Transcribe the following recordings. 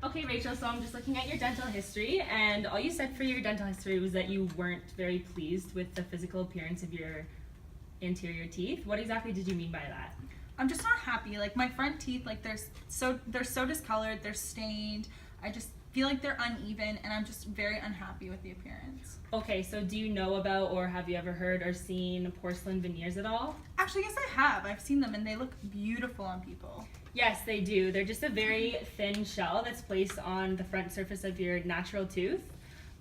Okay, Rachel, so I'm just looking at your dental history, and all you said for your dental history was that you weren't very pleased with the physical appearance of your anterior teeth. What exactly did you mean by that? I'm just not happy. Like my front teeth, like they're so discolored, they're stained. I just feel like they're uneven, and I'm just very unhappy with the appearance. Okay, so do you know about or have you ever heard or seen porcelain veneers at all? Actually, yes, I have. I've seen them, and they look beautiful on people. Yes, they do. They're just a very thin shell that's placed on the front surface of your natural tooth.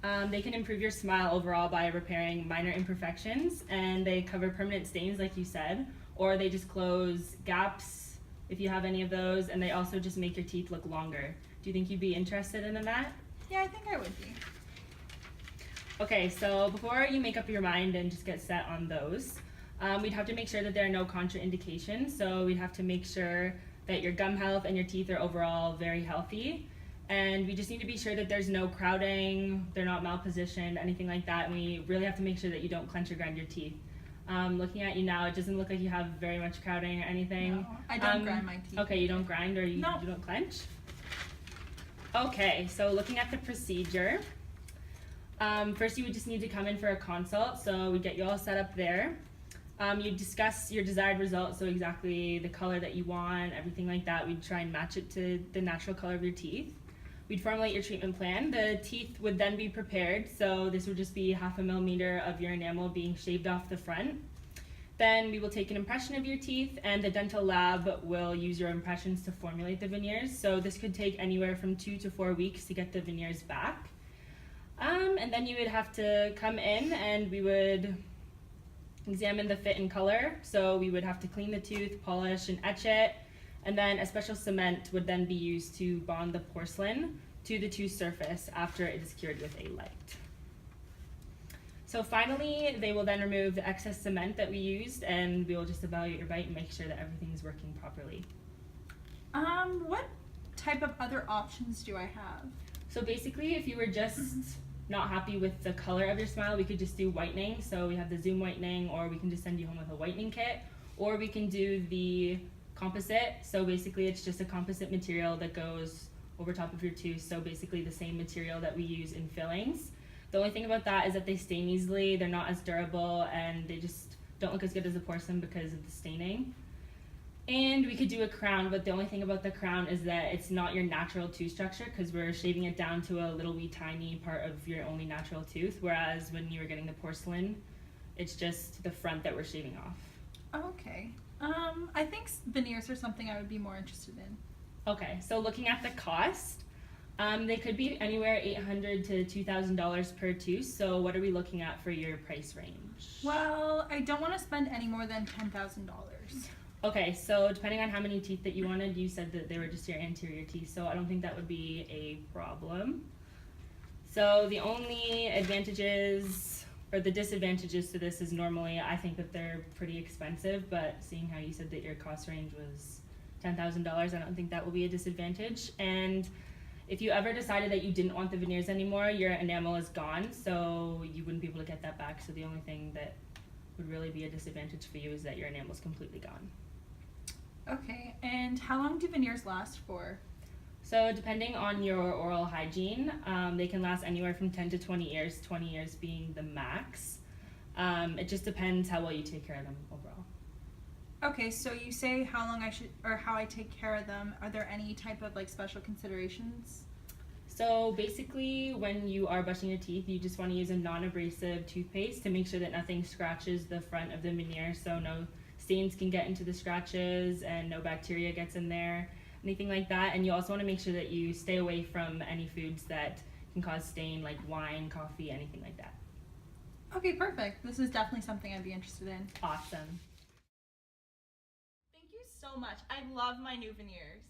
They can improve your smile overall by repairing minor imperfections, and they cover permanent stains, like you said, or they just close gaps if you have any of those, and they also just make your teeth look longer. Do you think you'd be interested in that? Yeah, I think I would be. Okay, so before you make up your mind and just get set on those, we'd have to make sure that there are no contraindications. So we'd have to make sure that your gum health and your teeth are overall very healthy. And we just need to be sure that there's no crowding, they're not malpositioned, anything like that. And we really have to make sure that you don't clench or grind your teeth. Looking at you now, it doesn't look like you have very much crowding or anything. No, I don't grind my teeth. Okay, you don't grind or you No. don't clench? Okay, so looking at the procedure, first you would just need to come in for a consult, so we'd get you all set up there. You'd discuss your desired results, so exactly the color that you want, everything like that. We'd try and match it to the natural color of your teeth. We'd formulate your treatment plan. The teeth would then be prepared, so this would just be 0.5 millimeter of your enamel being shaved off the front. Then we will take an impression of your teeth, and the dental lab will use your impressions to formulate the veneers. So this could take anywhere from 2 to 4 weeks to get the veneers back. And then you would have to come in and we would examine the fit and color. So we would have to clean the tooth, polish and etch it, and then a special cement would then be used to bond the porcelain to the tooth surface after it is cured with a light. So finally, they will then remove the excess cement that we used, and we will just evaluate your bite and make sure that everything is working properly. What type of other options do I have? So basically, if you were just not happy with the color of your smile, we could just do whitening. So we have the Zoom whitening, or we can just send you home with a whitening kit, or we can do the composite. So basically, it's just a composite material that goes over top of your tooth. So basically the same material that we use in fillings. The only thing about that is that they stain easily, they're not as durable, and they just don't look as good as the porcelain because of the staining. And we could do a crown, but the only thing about the crown is that it's not your natural tooth structure because we're shaving it down to a little wee tiny part of your only natural tooth, whereas when you were getting the porcelain, it's just the front that we're shaving off. Okay. I think veneers are something I would be more interested in. Okay, so looking at the cost, they could be anywhere $800 to $2,000 per tooth. So what are we looking at for your price range? Well, I don't want to spend any more than $10,000. Okay, so depending on how many teeth that you wanted, you said that they were just your anterior teeth, so I don't think that would be a problem. So the only advantages or the disadvantages to this is normally I think that they're pretty expensive, but seeing how you said that your cost range was $10,000, I don't think that will be a disadvantage. And if you ever decided that you didn't want the veneers anymore, your enamel is gone, so you wouldn't be able to get that back. So the only thing that would really be a disadvantage for you is that your enamel is completely gone. Okay, and how long do veneers last for? So depending on your oral hygiene, they can last anywhere from 10 to 20 years, 20 years being the max. It just depends how well you take care of them overall. Okay, so you say how long I should, or how I take care of them. Are there any type of like special considerations? So basically, when you are brushing your teeth, you just want to use a non-abrasive toothpaste to make sure that nothing scratches the front of the veneer, so no stains can get into the scratches and no bacteria gets in there, anything like that. And you also want to make sure that you stay away from any foods that can cause stain, like wine, coffee, anything like that. Okay, perfect. This is definitely something I'd be interested in. Awesome. Thank you so much. I love my new veneers.